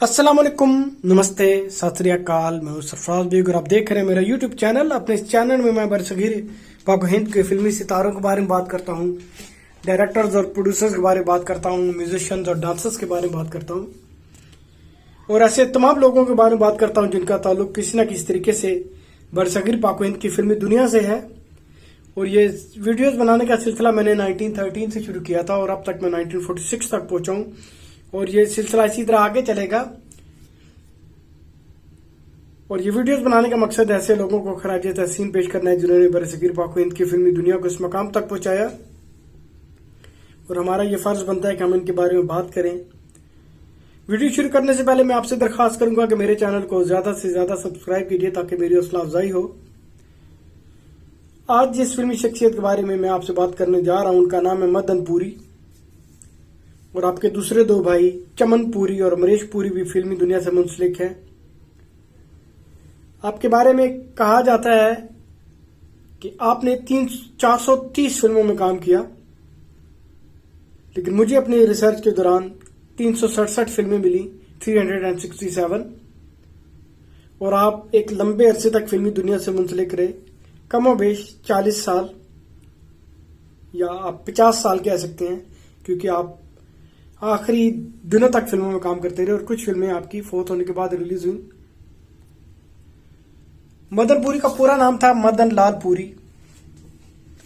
अस्सलाम वालेकुम, नमस्ते, सत श्री अकाल। मैं हूं सरफराज बेग और आप देख रहे हैं मेरा यूट्यूब चैनल। अपने इस चैनल में मैं बरसगीर पाक हिंद के फिल्मी सितारों के बारे में बात करता हूं, डायरेक्टर्स और प्रोड्यूसर्स के बारे में बात करता हूं, म्यूजिशियंस और डांसर्स के बारे में बात करता हूं और ऐसे तमाम लोगों के बारे में बात करता हूं जिनका ताल्लुक किसी न किसी तरीके से बरसगीर पाक हिंद की फिल्मी दुनिया से है। और ये वीडियोस बनाने का सिलसिला मैंने 1913 से शुरू किया था और अब तक मैं 1946 तक पहुंचा हूं और ये सिलसिला इसी तरह आगे चलेगा। और ये वीडियोस बनाने का मकसद ऐसे लोगों को खराज तहसीन पेश करना है जिन्होंने बरसगीर पाक हिंद की फिल्मी दुनिया को इस मकाम तक पहुंचाया और हमारा ये फर्ज बनता है कि हम इनके बारे में बात करें। वीडियो शुरू करने से पहले मैं आपसे दरखास्त करूंगा कि मेरे चैनल को ज्यादा से ज्यादा सब्सक्राइब कीजिए ताकि मेरी हौसला अफजाई हो। आज जिस फिल्मी शख्सियत के बारे में मैं आपसे बात करने जा रहा हूं उनका नाम है मदन पुरी और आपके दूसरे दो भाई चमन पुरी और अमरीश पुरी भी फिल्मी दुनिया से मुंसलिक हैं। आपके बारे में कहा जाता है कि आपने 430 फिल्मों में काम किया, लेकिन मुझे अपनी रिसर्च के दौरान 367 फिल्में मिली, 367, और आप एक लंबे अरसे तक फिल्मी दुनिया से मुंसलिक रहे, कमोबेश 40 साल या आप 50 साल कह सकते हैं, क्योंकि आप आखिरी दिनों तक फिल्मों में काम करते रहे और कुछ फिल्में आपकी फौत होने के बाद रिलीज हुई। मदन पुरी का पूरा नाम था मदन लाल पुरी।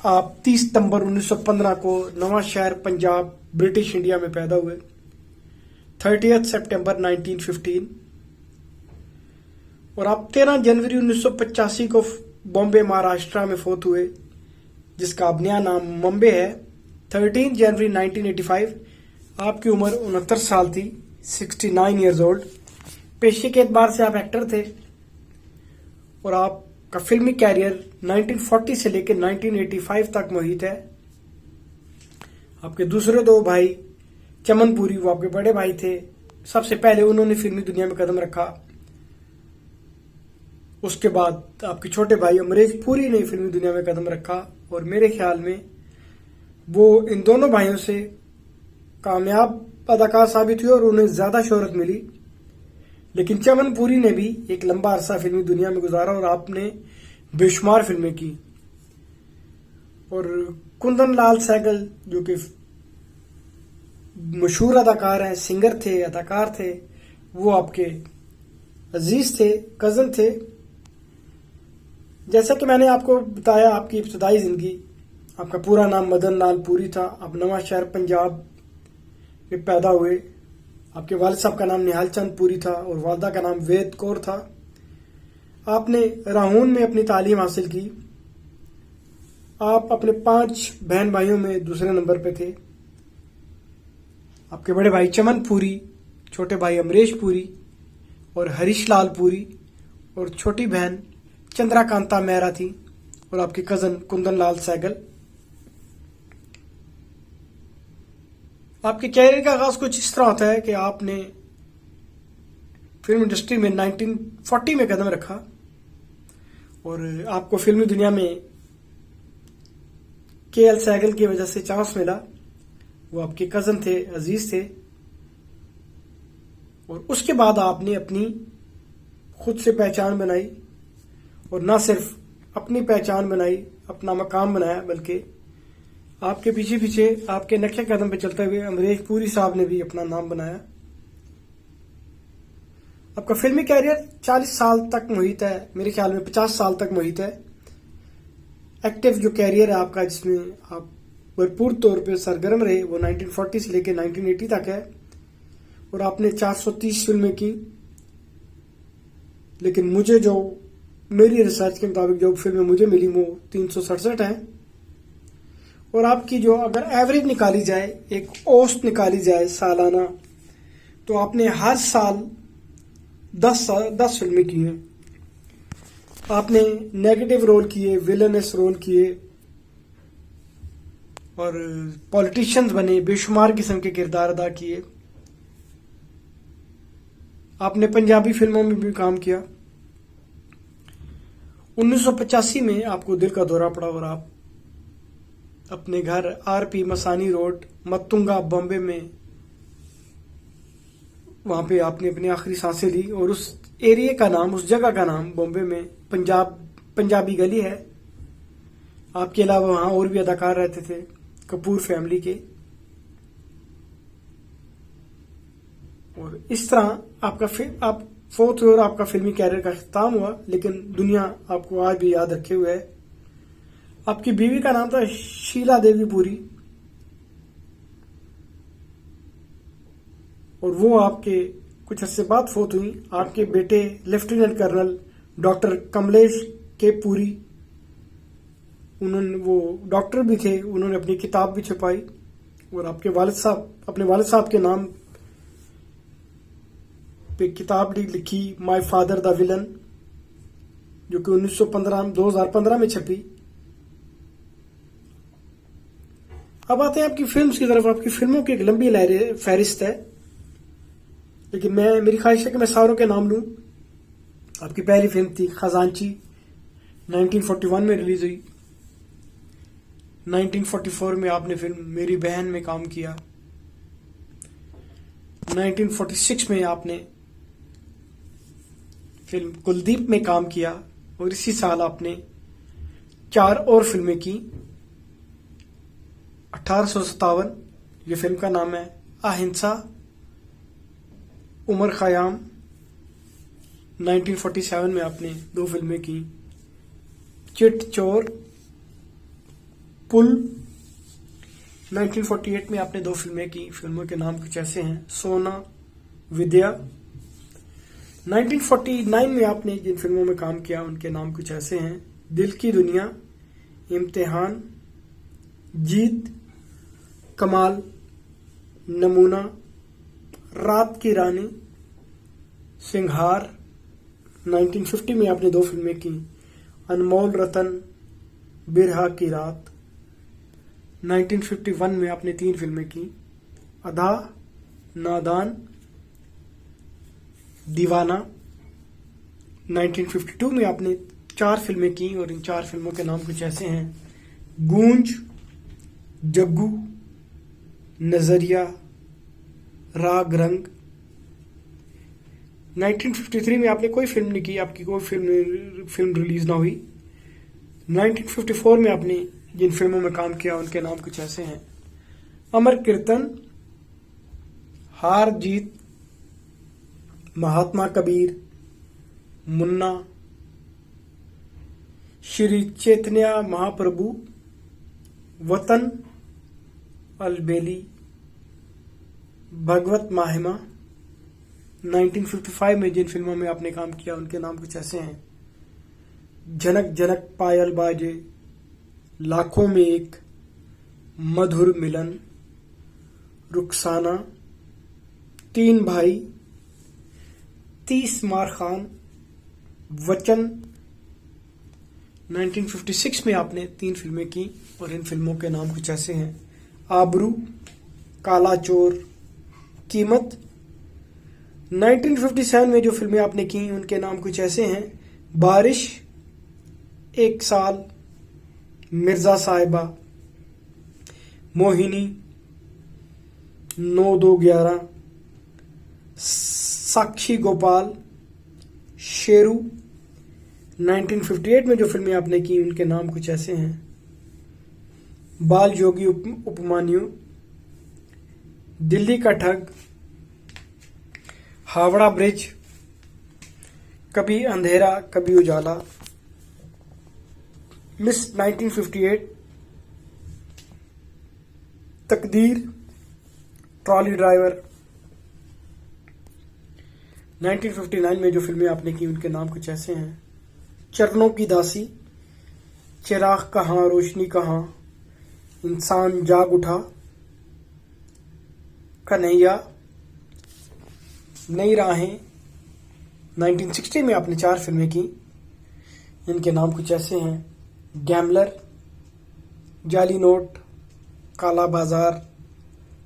आप 30 सितंबर 1915 को नवा शहर पंजाब ब्रिटिश इंडिया में पैदा हुए। 30 सितंबर 1915 और आप 13 जनवरी 1985 को बॉम्बे महाराष्ट्र में फौत हुए, जिसका अब नया नाम मुंबई है। 13 जनवरी 1985 आपकी उम्र 69 साल थी, 69 ईयर्स ओल्ड। पेशे के एतबार से आप एक्टर थे और आपका फिल्मी कैरियर 1940 से लेकर 1985 तक मुहित है। आपके दूसरे दो भाई चमन पुरी, वो आपके बड़े भाई थे, सबसे पहले उन्होंने फिल्मी दुनिया में कदम रखा। उसके बाद आपके छोटे भाई अमरीश पुरी ने फिल्मी दुनिया में कदम रखा और मेरे ख्याल में वो इन दोनों भाइयों से कामयाब अदाकार साबित हुए और उन्हें ज्यादा शोहरत मिली। लेकिन चमन पुरी ने भी एक लंबा अरसा फिल्मी दुनिया में गुजारा और आपने बेशुमार फिल्में की। और कुंदन लाल सहगल जो कि मशहूर अदाकार हैं, सिंगर थे, अदाकार थे, वो आपके अजीज थे, कजन थे। जैसा कि मैंने आपको बताया, आपकी इब्तदाई जिंदगी, आपका पूरा नाम मदन लाल पुरी था। आप नवा शहर पंजाब में पैदा हुए। आपके वालिद साहब का नाम निहाल चंद पुरी था और वालदा का नाम वेद कौर था। आपने राहून में अपनी तालीम हासिल की। आप अपने 5 बहन भाइयों में दूसरे नंबर पे थे। आपके बड़े भाई चमन पुरी, छोटे भाई अमरीश पुरी और हरीश लाल पुरी और छोटी बहन चंद्राकांता मेहरा थी और आपकी कजन कुंदन लाल सहगल। आपके कैरियर का आगाज कुछ इस तरह होता है कि आपने फिल्म इंडस्ट्री में 1940 में कदम रखा और आपको फिल्मी दुनिया में के.एल. सहगल की वजह से चांस मिला। वो आपके कजन थे, अजीज थे। और उसके बाद आपने अपनी खुद से पहचान बनाई और ना सिर्फ अपनी पहचान बनाई, अपना मकाम बनाया, बल्कि आपके पीछे पीछे आपके नक्शे कदम पे चलते हुए अमरीश पुरी साहब ने भी अपना नाम बनाया। आपका फिल्मी कैरियर 40 साल तक मुहित है, मेरे ख्याल में 50 साल तक मुहित है। एक्टिव जो कैरियर है आपका, जिसमें आप भरपूर तौर पे सरगर्म रहे, वो 1940 से लेकर 1980 तक है और आपने 430 फिल्में की। लेकिन मुझे जो मेरी रिसर्च के मुताबिक जो फिल्में मुझे मिली वो 367 हैं। और आपकी जो अगर एवरेज निकाली जाए, एक औसत निकाली जाए सालाना, तो आपने हर साल 10 फिल्में की हैं। आपने नेगेटिव रोल किए, विलनस रोल किए और पॉलिटिशियंस बने, बेशुमार किस्म के किरदार अदा किए। आपने पंजाबी फिल्मों में भी काम किया। 1985 में आपको दिल का दौरा पड़ा और आप अपने घर आरपी मसानी रोड मतुंगा बॉम्बे में वहां पे आपने अपनी आखिरी सांसें ली, और उस एरिया का नाम, उस जगह का नाम बॉम्बे में पंजाबी गली है। आपके अलावा वहां और भी अदाकार रहते थे कपूर फैमिली के। और इस तरह आप फोर्थ और आपका फिल्मी कैरियर का खत्म हुआ, लेकिन दुनिया आपको आज भी याद रखे हुए है। आपकी बीवी का नाम था शीला देवी पुरी, और वो आपके कुछ अर्से बाद फोत हुई। आपके बेटे लेफ्टिनेंट कर्नल डॉक्टर कमलेश के पुरी, उन्होंने, वो डॉक्टर भी थे, उन्होंने अपनी किताब भी छपाई, और आपके अपने वालिद साहब के नाम पे किताब लिखी, माय फादर द विलन, जो कि 2015 में छपी। अब आते हैं आपकी फिल्म्स की तरफ। आपकी फिल्मों की एक लंबी फहरिस्त है, लेकिन मेरी ख्वाहिश है कि मैं सारों के नाम लूं। आपकी पहली फिल्म थी खजांची, 1941 में रिलीज हुई। 1944 में आपने फिल्म मेरी बहन में काम किया। 1946 में आपने फिल्म कुलदीप में काम किया, और इसी साल आपने 4 और फिल्में की। 1857 ये फिल्म का नाम है, अहिंसा, उमर खयाम। 1947 में आपने 2 फिल्में की, चिट चोर, पुल। 1948 में आपने 2 फिल्में की, फिल्मों के नाम कुछ ऐसे हैं, सोना, विद्या। 1949 में आपने जिन फिल्मों में काम किया उनके नाम कुछ ऐसे हैं, दिल की दुनिया, इम्तिहान, जीत, कमाल, नमूना, रात की रानी, सिंघार। 1950 में आपने 2 फिल्में की, अनमोल रतन, बिरहा की रात। 1951 में आपने 3 फिल्में की, अदा, नादान, दीवाना। 1952 में आपने 4 फिल्में की, और इन 4 फिल्मों के नाम कुछ ऐसे हैं, गूंज, जग्गू, नजरिया, राग रंग। 1953 में आपने कोई फिल्म नहीं की, आपकी कोई फिल्म रिलीज ना हुई। 1954 में आपने जिन फिल्मों में काम किया उनके नाम कुछ ऐसे हैं, अमर कीर्तन, हार जीत, महात्मा कबीर, मुन्ना, श्री चैतन्य महाप्रभु, वतन, अलबेली, भगवत महिमा। 1955 में जिन फिल्मों में आपने काम किया उनके नाम कुछ ऐसे हैं, जनक जनक पायल बाजे, लाखों में एक, मधुर मिलन, रुखसाना, 3 भाई, 30 मार खान, वचन। 1956 में आपने 3 फिल्में की, और इन फिल्मों के नाम कुछ ऐसे हैं, आबरू, काला चोर, कीमत। 1957 में जो फिल्में आपने की उनके नाम कुछ ऐसे हैं, बारिश, एक साल, मिर्जा साहिबा, मोहिनी, 9-2-11, साक्षी गोपाल, शेरू। 1958 में जो फिल्में आपने की उनके नाम कुछ ऐसे हैं, बाल योगी उपमान्यु, दिल्ली का ठग, हावड़ा ब्रिज, कभी अंधेरा कभी उजाला, मिस 1958, तकदीर, ट्रॉली ड्राइवर। 1959 में जो फिल्में आपने की उनके नाम कुछ ऐसे हैं, चरणों की दासी, चिराग कहाँ रोशनी कहाँ, इंसान जाग उठा, कन्हैया, नई राहें। 1960 में आपने 4 फिल्में की, इनके नाम कुछ ऐसे हैं, गैम्बलर, जाली नोट, काला बाजार,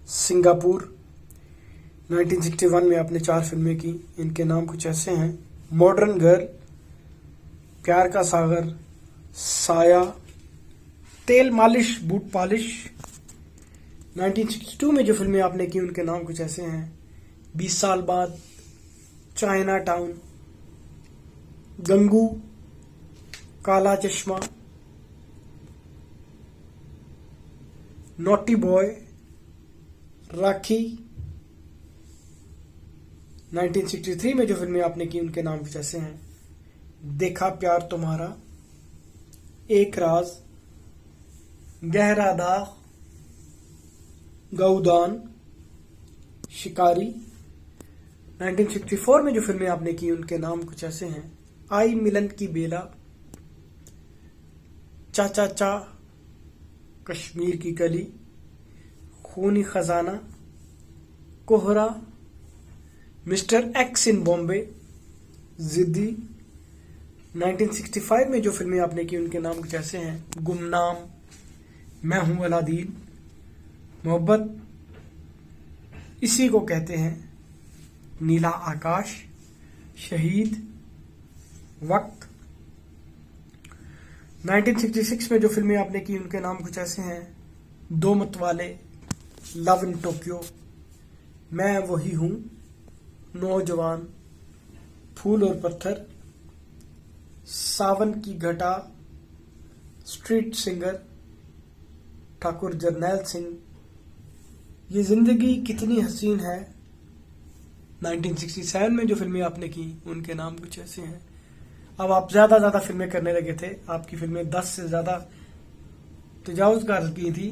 सिंगापुर। 1961 में आपने 4 फिल्में की, इनके नाम कुछ ऐसे हैं, मॉडर्न गर्ल, प्यार का सागर, साया, तेल मालिश बूट पॉलिश। 1962 में जो फिल्में आपने की उनके नाम कुछ ऐसे हैं, 20 साल बाद, चाइना टाउन, गंगू, काला चश्मा, नॉटी बॉय, राखी। 1963 में जो फिल्में आपने की उनके नाम कुछ ऐसे हैं: देखा प्यार तुम्हारा, एक राज, गहरा दाग, गौदान, शिकारी। 1964 में जो फिल्में आपने की उनके नाम कुछ ऐसे हैं: आई मिलन की बेला, चाचा चा, कश्मीर की कली, खूनी खजाना, कोहरा, मिस्टर एक्स इन बॉम्बे, जिद्दी। 1965 में जो फिल्में आपने की उनके नाम कुछ ऐसे हैं: गुमनाम, मैं हूं अलादीन, मोहब्बत इसी को कहते हैं, नीला आकाश, शहीद, वक्त। 1966 में जो फिल्में आपने की उनके नाम कुछ ऐसे हैं: दो मतवाले, लव इन टोक्यो, मैं वही हूं, नौजवान, फूल और पत्थर, सावन की घटा, स्ट्रीट सिंगर, ठाकुर जरनैल सिंह, ये जिंदगी कितनी हसीन है। 1967 में जो फिल्में आपने की उनके नाम कुछ ऐसे हैं। अब आप ज्यादा फिल्में करने लगे थे, आपकी फिल्में 10 से ज्यादा तजावुज कर की थी,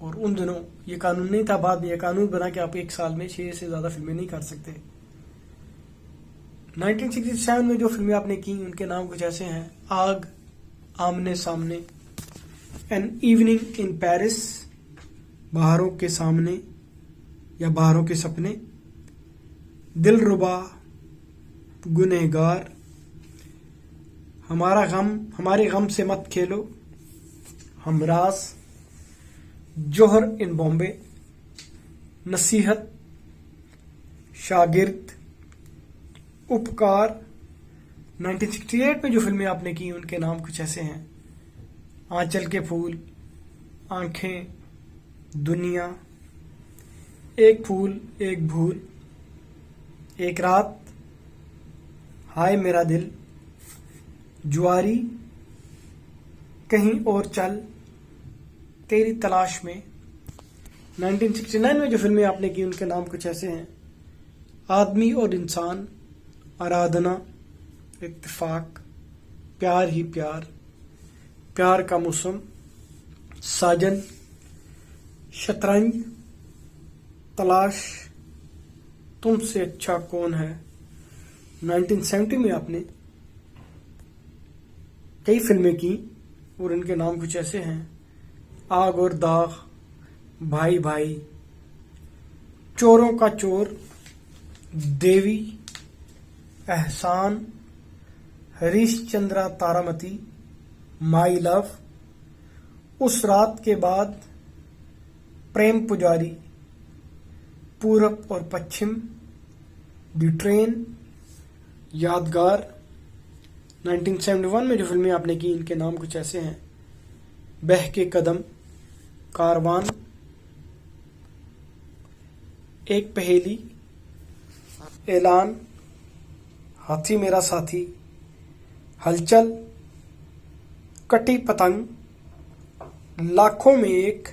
और उन दिनों ये कानून नहीं था। बाद में ये कानून बना कि आप एक साल में 6 से ज्यादा फिल्में नहीं कर सकते। 1967 में जो फिल्में आपने की उनके नाम कुछ ऐसे हैं: आग, आमने सामने, एन इवनिंग इन पेरिस, बाहरों के सामने या बाहरों के सपने, दिलरुबा, गुनहगार, हमारे गम से मत खेलो, हमराज, जोहर इन बॉम्बे, नसीहत, शागिर्द, उपकार। 1968 में जो फिल्में आपने की उनके नाम कुछ ऐसे हैं: आंचल के फूल, आंखें, दुनिया, एक फूल एक भूल, एक रात, हाय मेरा दिल, जुआरी, कहीं और चल, तेरी तलाश में। 1969 में जो फिल्में आपने की उनके नाम कुछ ऐसे हैं: आदमी और इंसान, आराधना, इत्तेफाक, प्यार ही प्यार, प्यार का मौसम, साजन, शतरंज, तलाश, तुमसे अच्छा कौन है। 1970 में आपने कई फिल्में की और इनके नाम कुछ ऐसे हैं: आग और दाग, भाई भाई, चोरों का चोर, देवी, एहसान, हरीश चंद्रा तारामती, माई लव, उस रात के बाद, प्रेम पुजारी, पूरब और पश्चिम, द ट्रेन, यादगार। 1971 में जो फिल्में आपने की इनके नाम कुछ ऐसे हैं: बह के कदम, कारवान, एक पहेली, ऐलान, हाथी मेरा साथी, हलचल, कटी पतंग, लाखों में एक,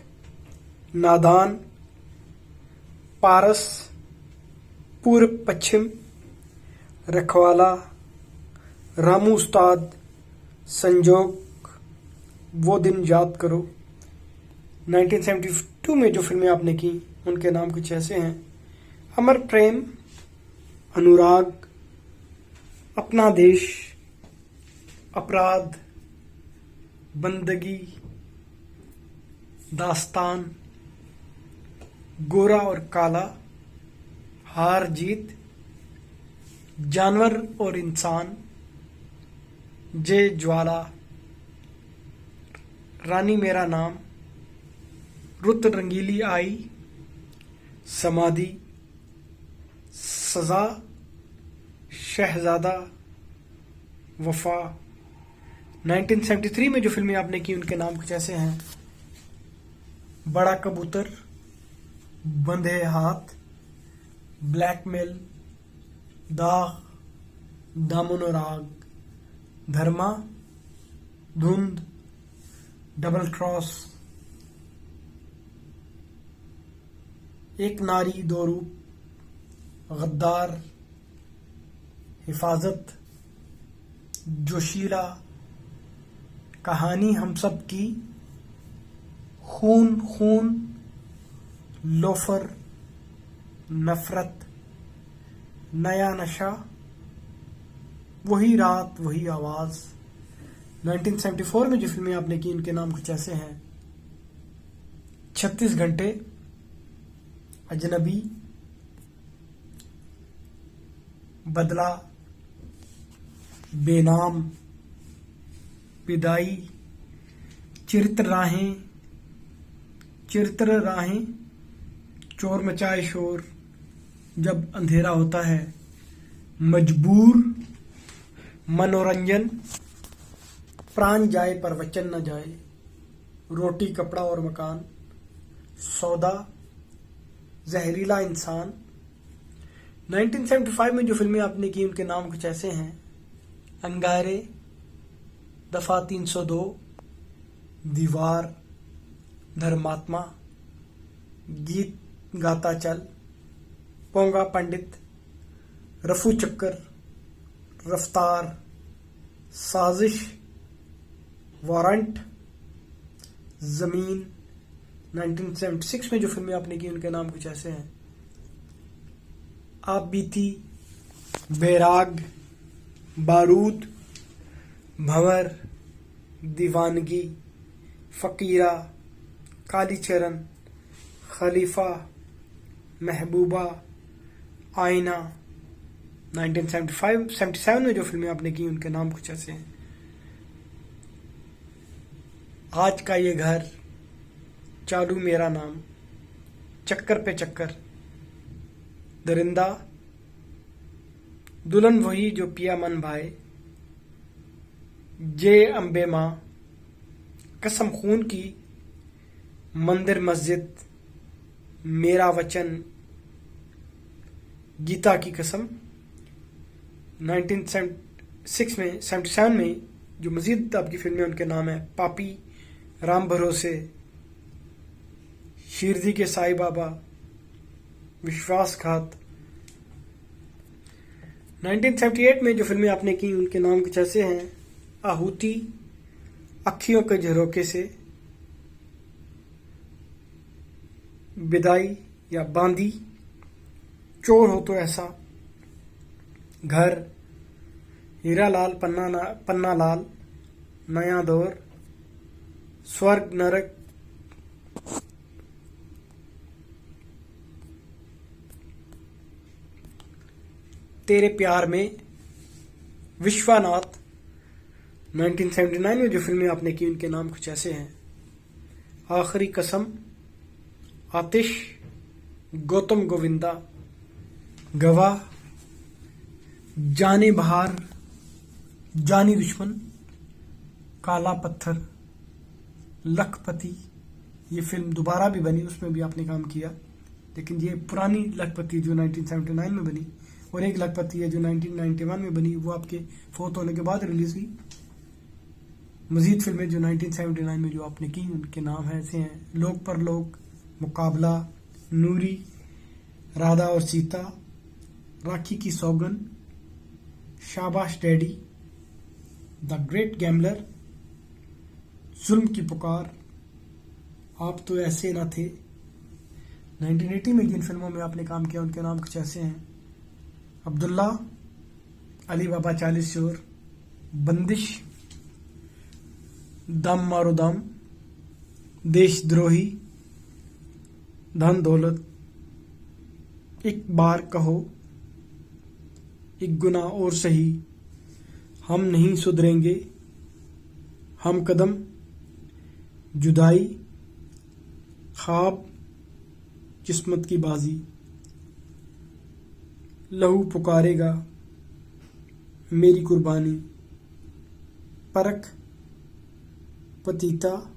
नादान, पारस, पूर्व पश्चिम, रखवाला, रामू उस्ताद, संजोग, वो दिन याद करो। 1972 में जो फिल्में आपने की उनके नाम कुछ ऐसे हैं: अमर प्रेम, अनुराग, अपना देश, अपराध, बंदगी, दास्तान, गोरा और काला, हार जीत, जानवर और इंसान, जय ज्वाला, रानी मेरा नाम, रुत रंगीली आई, समाधि, सजा, शहजादा, वफा। 1973 में जो फिल्में आपने की उनके नाम कुछ ऐसे हैं: बड़ा कबूतर, बंधे हाथ, ब्लैकमेल, दाग, दामन और आग, धर्मा, धुंध, डबल क्रॉस, एक नारी दो रूप, गद्दार, हिफाजत, जोशीला, कहानी हम सब की, खून खून, लोफर, नफरत, नया नशा, वही रात वही आवाज। 1974 में जो फिल्में आपने की उनके नाम कुछ ऐसे हैं: 36 घंटे, अजनबी, बदला, बेनाम, विदाई, चरित्र राहें, चोर मचाए शोर, जब अंधेरा होता है, मजबूर, मनोरंजन, प्राण जाए पर वचन न जाए, रोटी कपड़ा और मकान, सौदा, जहरीला इंसान। 1975 में जो फिल्में आपने की उनके नाम कुछ ऐसे हैं: अंगारे, दफा 302, दीवार, धर्मात्मा, गीत गाता चल, पोंगा पंडित, रफू चक्कर, रफ्तार, साजिश, वारंट, जमीन। 1976 में जो फिल्में आपने की उनके नाम कुछ ऐसे हैं: आप बीती, बैराग, बारूद, भंवर, दीवानगी, फकीरा, कालीचरण, खलीफा, महबूबा, आईना। 1977 में जो फिल्में आपने की उनके नाम कुछ ऐसे हैं: आज का ये घर, चालू मेरा नाम, चक्कर पे चक्कर, दरिंदा, दुल्हन वही जो पिया मन भाए, जे अम्बे माँ, कसम खून की, मंदिर मस्जिद, मेरा वचन, गीता की कसम। 1977 में जो मजीद आपकी फिल्में उनके नाम है: पापी, राम भरोसे, शिरडी के साईं बाबा, विश्वासघात। 1978 में जो फिल्में आपने की उनके नाम कुछ ऐसे हैं: आहुति, अखियों के झरोके से, विदाई या बांदी, चोर हो तो ऐसा, घर, हीरा लाल पन्ना लाल, नया दौर, स्वर्ग नरक, तेरे प्यार में, विश्वनाथ। 1979 में जो फिल्में आपने की उनके नाम कुछ ऐसे हैं: आखिरी कसम, आतिश, गौतम गोविंदा, गवाह, जाने बहार, जानी दुश्मन, काला पत्थर, लखपति। ये फिल्म दोबारा भी बनी, उसमें भी आपने काम किया, लेकिन ये पुरानी लखपति जो 1979 में बनी, और एक लखपति है जो 1991 में बनी, वो आपके फोर्थ होने के बाद रिलीज हुई। मजीद फिल्में जो 1979 में जो आपने की उनके नाम है ऐसे हैं: लोक परलोक, मुकाबला, नूरी, राधा और सीता, राखी की सौगन, शाबाश डैडी, द ग्रेट गैम्बलर, जुल्म की पुकार, आप तो ऐसे ना थे। 1980 में जिन फिल्मों में आपने काम किया उनके नाम कुछ ऐसे हैं: अब्दुल्ला, अली बाबा 40 चोर, बंदिश, दम मारो दम, देशद्रोही, धन दौलत, एक बार कहो, एक गुना और सही, हम नहीं सुधरेंगे, हम कदम, जुदाई, ख्वाब, किस्मत की बाजी, लहू पुकारेगा, मेरी कुर्बानी, परख, पतीता,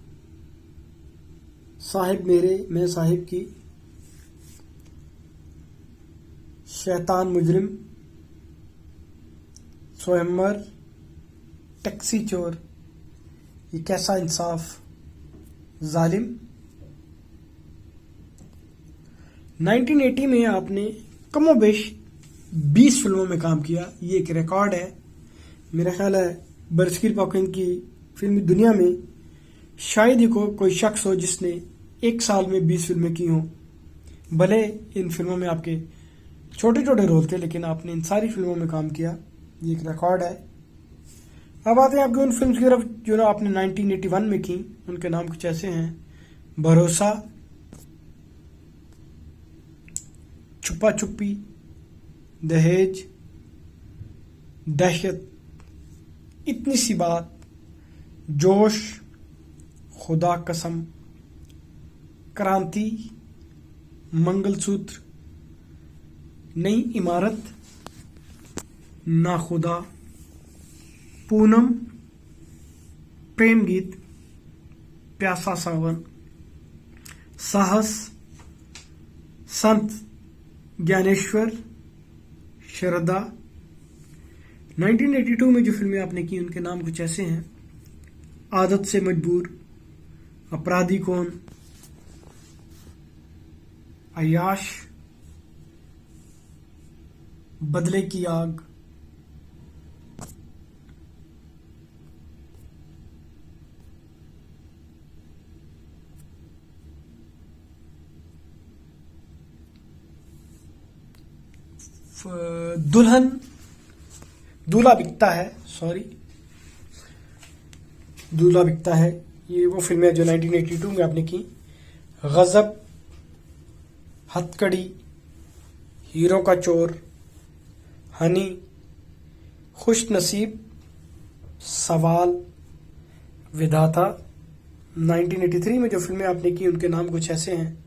साहिब मेरे मैं साहिब की, शैतान मुजरिम, स्वयंवर, टैक्सी चोर, ये कैसा इंसाफ, जालिम। 1980 में आपने कमोबेश 20 फिल्मों में काम किया। ये एक रिकॉर्ड है। मेरा ख्याल है बरसगीर पाकिन की फिल्मी दुनिया में शायद ही कोई शख्स हो जिसने एक साल में 20 फिल्में की हों। भले इन फिल्मों में आपके छोटे छोटे रोल थे, लेकिन आपने इन सारी फिल्मों में काम किया। ये एक रिकॉर्ड है। अब आते हैं आपकी उन फिल्म की तरफ जो ना आपने 1981 में की। उनके नाम कुछ ऐसे हैं: भरोसा, छुपा छुपी, दहेज, दहशत, इतनी सी बात, जोश, खुदा कसम, क्रांति, मंगलसूत्र, नई इमारत, ना खुदा, पूनम, प्रेम गीत, प्यासा सावन, साहस, संत ज्ञानेश्वर, शरदा। 1982 में जो फिल्में आपने की उनके नाम कुछ ऐसे हैं: आदत से मजबूर, अपराधी कौन, अय्याश, बदले की आग, दूल्हा बिकता है, दूल्हा बिकता है। ये वो फिल्में जो 1982 में आपने की। गजब, हथकड़ी, हीरो का चोर, हनी, खुश नसीब, सवाल, विधाता। 1983 में जो फिल्में आपने की उनके नाम कुछ ऐसे हैं: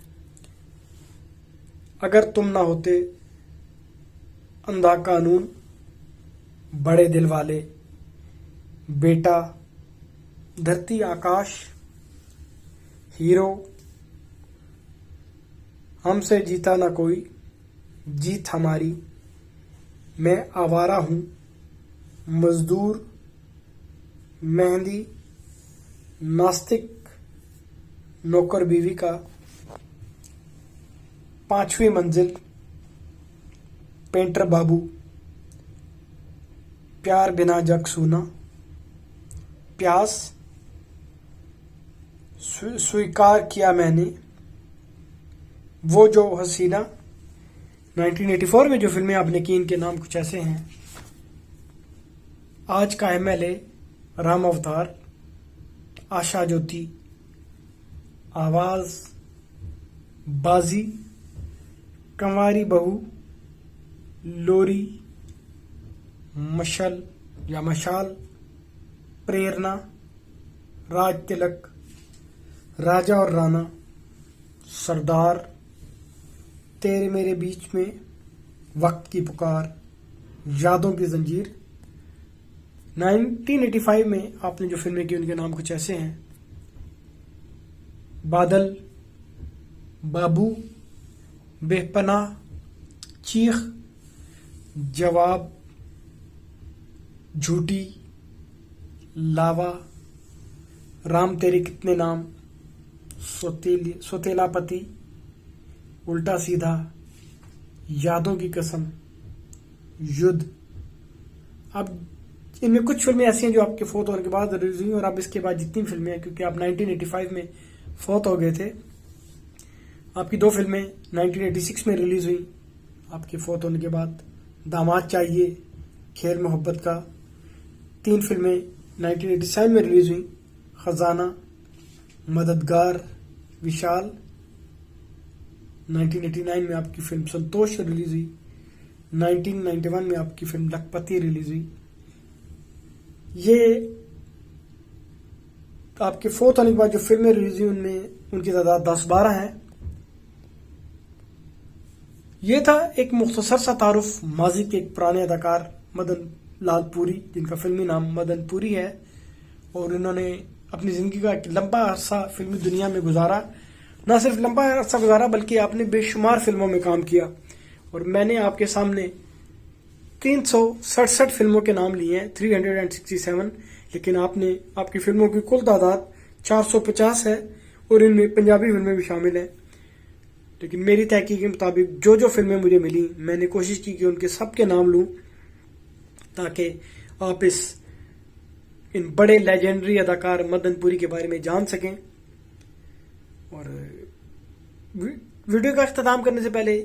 अगर तुम ना होते, अंधा कानून, बड़े दिल वाले, बेटा, धरती आकाश, हीरो, हमसे जीता ना कोई, जीत हमारी, मैं आवारा हूं, मजदूर, मेहंदी, नास्तिक, नौकर बीवी का, पांचवी मंजिल, पेंटर बाबू, प्यार बिना जग सूना, प्यास, स्वीकार किया मैंने, वो जो हसीना। 1984 में जो फिल्में आपने की इनके नाम कुछ ऐसे हैं: आज का MLA, राम अवतार, आशा ज्योति, आवाज, बाजी, कंवारी बहू, लोरी, मशाल, प्रेरणा, राज तिलक, राजा और राणा, सरदार, तेरे मेरे बीच में, वक्त की पुकार, यादों की जंजीर। 1985 में आपने जो फिल्में की उनके नाम कुछ ऐसे हैं: बादल, बाबू, बेपनाह, चीख, जवाब, झूठी, लावा, राम तेरे कितने नाम, सोतेला पति, उल्टा सीधा, यादों की कसम, युद्ध। अब इनमें कुछ फिल्में ऐसी हैं जो आपके फोत होने के बाद रिलीज हुई, और अब इसके बाद जितनी फिल्में हैं, क्योंकि आप 1985 में फोत हो गए थे, आपकी 2 फिल्में 1986 में रिलीज हुई आपके फोत होने के बाद: दामाद चाहिए, खेल मोहब्बत का। 3 फिल्में 1987 में रिलीज हुई: खजाना, मददगार, विशाल। 1989 में आपकी फिल्म संतोष रिलीज हुई। 1991 में आपकी फिल्म लखपति रिलीज हुई। ये आपके फोर्थ होने के बाद जो फिल्में रिलीज हुई उनमें उनकी तादाद 10-12 है। ये था एक मुख्तसर सा तारुफ माजी के एक पुराने अदाकार मदन लाल पुरी, जिनका फिल्मी नाम मदन पुरी है, और इन्होंने अपनी जिंदगी का एक लंबा अरसा फिल्मी दुनिया में गुजारा। न सिर्फ लंबा अरसा गुजारा बल्कि आपने बेशुमार फिल्मों में काम किया, और मैंने आपके सामने 367 फिल्मों के नाम लिए हैं, 367, लेकिन आपकी फिल्मों की कुल तादाद 450 है और इनमें पंजाबी फिल्में भी शामिल हैं। लेकिन मेरी तहकीक के मुताबिक जो जो फिल्में मुझे मिली, मैंने कोशिश की कि उनके सबके नाम लूं ताकि आप इन बड़े लेजेंडरी अदाकार मदनपुरी के बारे में जान सकें। और वीडियो का अख्ताम करने से पहले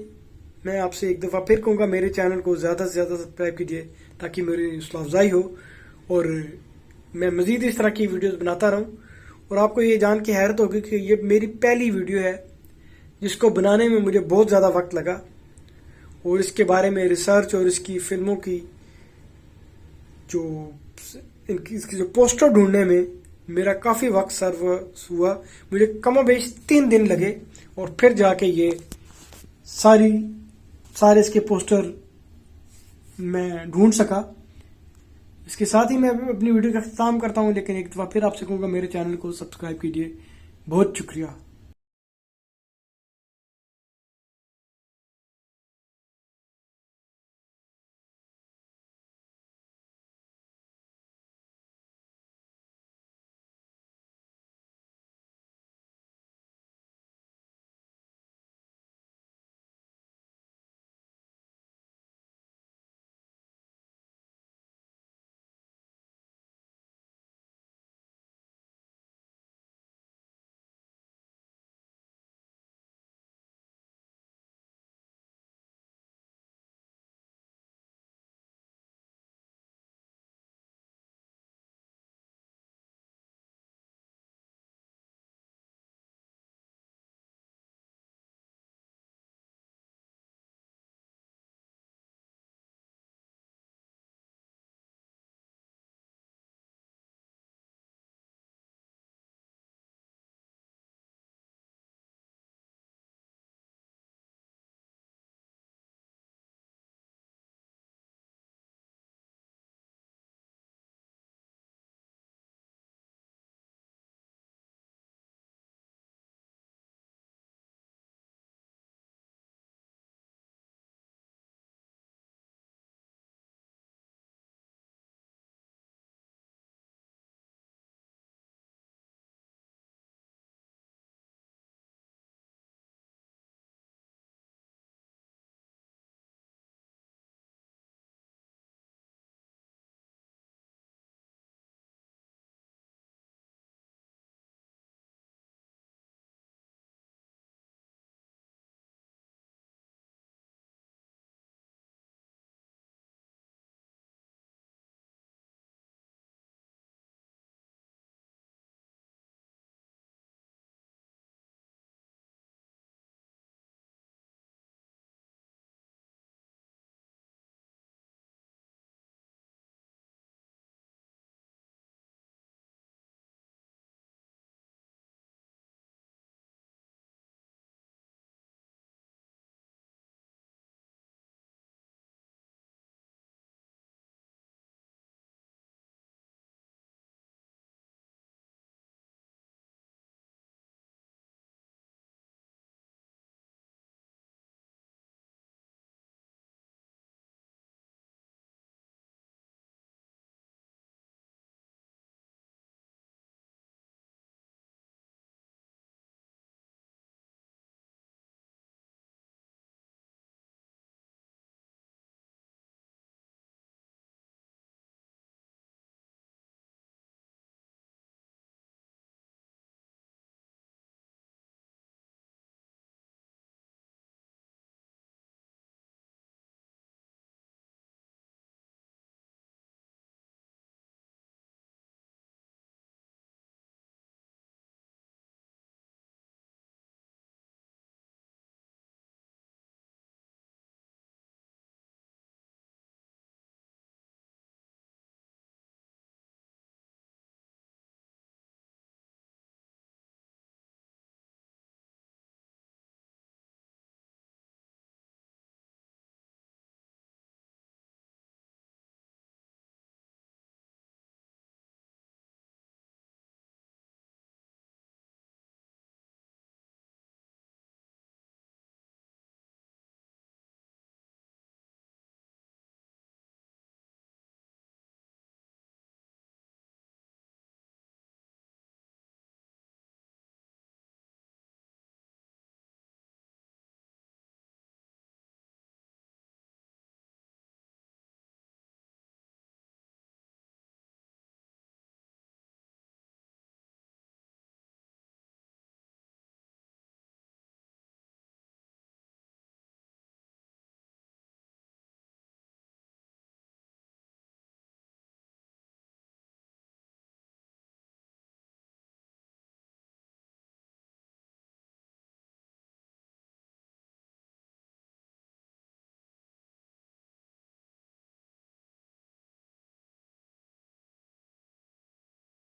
मैं आपसे एक दफ़ा फिर कहूँगा, मेरे चैनल को ज़्यादा से ज़्यादा सब्सक्राइब कीजिए ताकि मेरी हौसला अफजाई हो और मैं मज़ीद इस तरह की वीडियोस बनाता रहूँ। और आपको ये जान के हैरत होगी कि ये मेरी पहली वीडियो है जिसको बनाने में मुझे बहुत ज़्यादा वक्त लगा और इसके बारे में रिसर्च और इसकी फिल्मों की इसकी जो पोस्टर ढूंढने में मेरा काफ़ी वक्त सर्व हुआ। मुझे कमोबेश 3 दिन लगे और फिर जाके ये सारे इसके पोस्टर मैं ढूंढ सका। इसके साथ ही मैं अपनी वीडियो का अख्ताम करता हूँ, लेकिन एक दफ़ा फिर आपसे कहूँगा मेरे चैनल को सब्सक्राइब कीजिए। बहुत शुक्रिया।